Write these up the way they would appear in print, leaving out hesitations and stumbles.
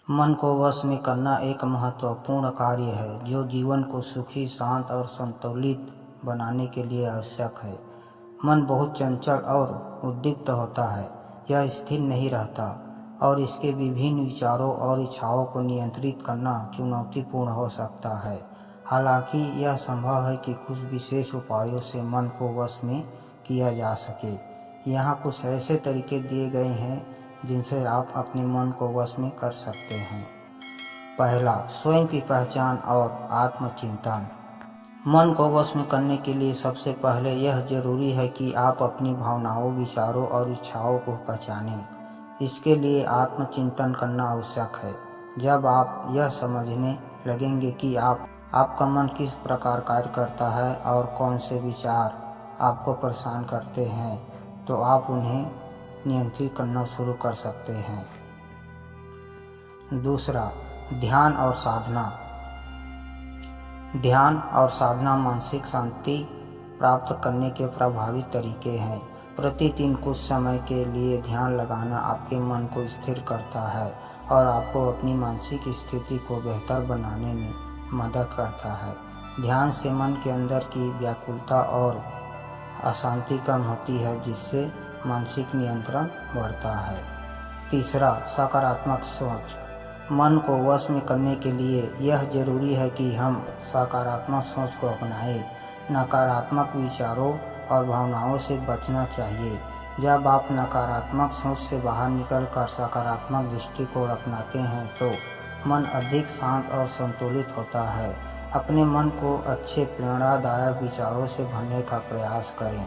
मन को वश में करना एक महत्वपूर्ण कार्य है जो जीवन को सुखी, शांत और संतुलित बनाने के लिए आवश्यक है। मन बहुत चंचल और उद्दीप्त होता है, यह स्थिर नहीं रहता और इसके विभिन्न विचारों और इच्छाओं को नियंत्रित करना चुनौतीपूर्ण हो सकता है। हालांकि यह संभव है कि कुछ विशेष उपायों से मन को वश में किया जा सके। यहाँ कुछ ऐसे तरीके दिए गए हैं जिनसे आप अपने मन को वश में कर सकते हैं। पहला, स्वयं की पहचान और आत्मचिंतन। मन को वश में करने के लिए सबसे पहले यह जरूरी है कि आप अपनी भावनाओं, विचारों और इच्छाओं को पहचानें। इसके लिए आत्मचिंतन करना आवश्यक है। जब आप यह समझने लगेंगे कि आपका मन किस प्रकार कार्य करता है और कौन से विचार आपको परेशान करते हैं, तो आप उन्हें नियंत्रित करना शुरू कर सकते हैं। दूसरा, ध्यान और साधना। ध्यान और साधना मानसिक शांति प्राप्त करने के प्रभावी तरीके हैं। प्रतिदिन कुछ समय के लिए ध्यान लगाना आपके मन को स्थिर करता है और आपको अपनी मानसिक स्थिति को बेहतर बनाने में मदद करता है। ध्यान से मन के अंदर की व्याकुलता और अशांति कम होती है, जिससे मानसिक नियंत्रण बढ़ता है। तीसरा, सकारात्मक सोच। मन को वश में करने के लिए यह जरूरी है कि हम सकारात्मक सोच को अपनाएं। नकारात्मक विचारों और भावनाओं से बचना चाहिए। जब आप नकारात्मक सोच से बाहर निकलकर सकारात्मक दृष्टिकोण अपनाते हैं तो मन अधिक शांत और संतुलित होता है। अपने मन को अच्छे प्रेरणादायक विचारों से भरने का प्रयास करें।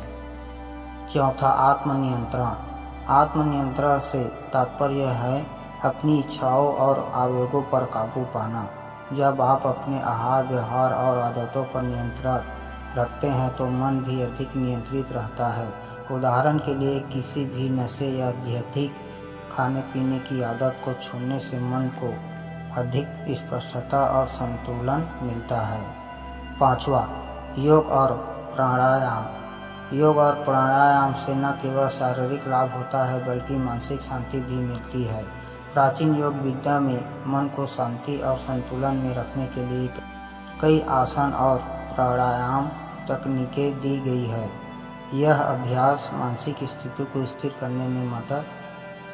चौथा, आत्मनियंत्रण। आत्मनियंत्रण से तात्पर्य है अपनी इच्छाओं और आवेगों पर काबू पाना। जब आप अपने आहार, व्यवहार और आदतों पर नियंत्रण रखते हैं तो मन भी अधिक नियंत्रित रहता है। उदाहरण के लिए, किसी भी नशे या अधिक खाने पीने की आदत को छोड़ने से मन को अधिक स्पष्टता और संतुलन मिलता है। पांचवा, योग और प्राणायाम। योग और प्राणायाम से न केवल शारीरिक लाभ होता है बल्कि मानसिक शांति भी मिलती है। प्राचीन योग विद्या में मन को शांति और संतुलन में रखने के लिए कई आसन और प्राणायाम तकनीकें दी गई है। यह अभ्यास मानसिक स्थिति को स्थिर करने में मदद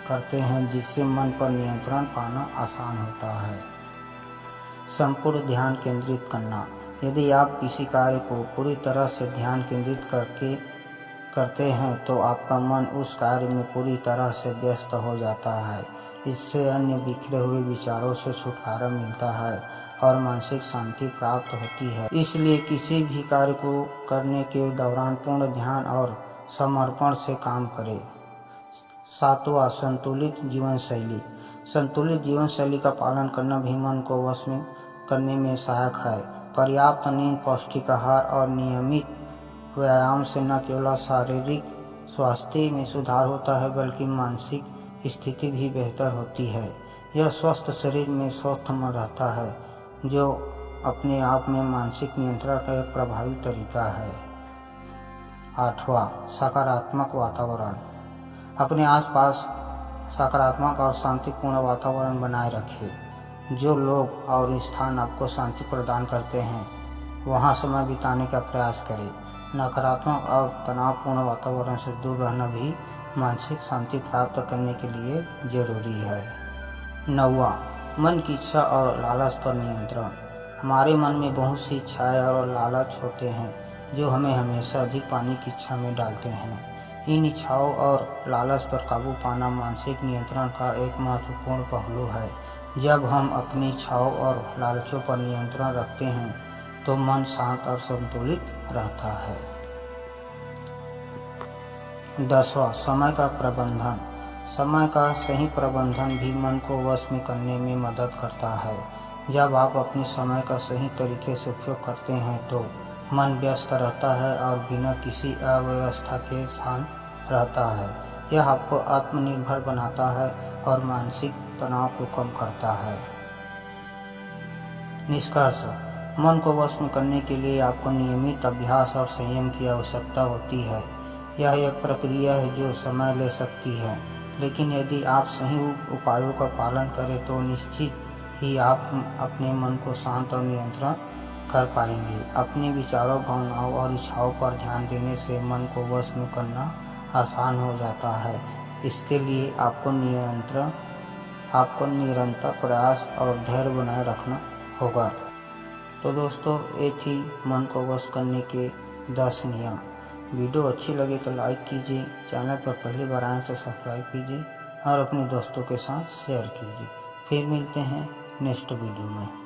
करते हैं, जिससे मन पर नियंत्रण पाना आसान होता है। संपूर्ण ध्यान केंद्रित करना। यदि आप किसी कार्य को पूरी तरह से ध्यान केंद्रित करते हैं तो आपका मन उस कार्य में पूरी तरह से व्यस्त हो जाता है। इससे अन्य बिखरे हुए विचारों से छुटकारा मिलता है और मानसिक शांति प्राप्त होती है। इसलिए किसी भी कार्य को करने के दौरान पूर्ण ध्यान और समर्पण से काम करें। सातवां, संतुलित जीवन शैली। संतुलित जीवन शैली का पालन करना भी मन को वश में करने में सहायक है। पर्याप्त नींद, पौष्टिक आहार और नियमित व्यायाम से न केवल शारीरिक स्वास्थ्य में सुधार होता है बल्कि मानसिक स्थिति भी बेहतर होती है। यह स्वस्थ शरीर में स्वस्थ मन रहता है, जो अपने आप में मानसिक नियंत्रण का एक प्रभावी तरीका है। आठवां, सकारात्मक वातावरण। अपने आसपास सकारात्मक और शांतिपूर्ण वातावरण बनाए रखें। जो लोग और स्थान आपको शांति प्रदान करते हैं, वहां समय बिताने का प्रयास करें। नकारात्मक और तनावपूर्ण वातावरण से दूर रहना भी मानसिक शांति प्राप्त करने के लिए जरूरी है। नौवां, मन की इच्छा और लालच पर नियंत्रण। हमारे मन में बहुत सी इच्छाएं और लालच होते हैं जो हमें हमेशा अधिक पाने की इच्छा में डालते हैं। इन इच्छाओं और लालच पर काबू पाना मानसिक नियंत्रण का एक महत्वपूर्ण पहलू है। जब हम अपनी इच्छाओं और लालचों पर नियंत्रण रखते हैं तो मन शांत और संतुलित रहता है। 10वां, समय का प्रबंधन। समय का सही प्रबंधन भी मन को वश में करने में मदद करता है। जब आप अपने समय का सही तरीके से उपयोग करते हैं तो मन व्यस्त रहता है और बिना किसी अव्यवस्था के शांत रहता है। यह आपको आत्मनिर्भर बनाता है और मानसिक तनाव को कम करता है। निष्कर्ष, मन को वश में करने के लिए आपको नियमित अभ्यास और संयम की आवश्यकता होती है। यह एक प्रक्रिया है जो समय ले सकती है, लेकिन यदि आप सही उपायों का पालन करें तो निश्चित ही आप अपने मन को शांत और नियंत्रण कर पाएंगे। अपने विचारों, भावनाओं और इच्छाओं पर ध्यान देने से मन को वश में करना आसान हो जाता है। इसके लिए आपको निरंतर प्रयास और धैर्य बनाए रखना होगा। तो दोस्तों, ये थी मन को वश करने के 10 नियम। वीडियो अच्छी लगे तो लाइक कीजिए, चैनल पर पहली बार आए तो सब्सक्राइब कीजिए और अपने दोस्तों के साथ शेयर कीजिए। फिर मिलते हैं नेक्स्ट वीडियो में।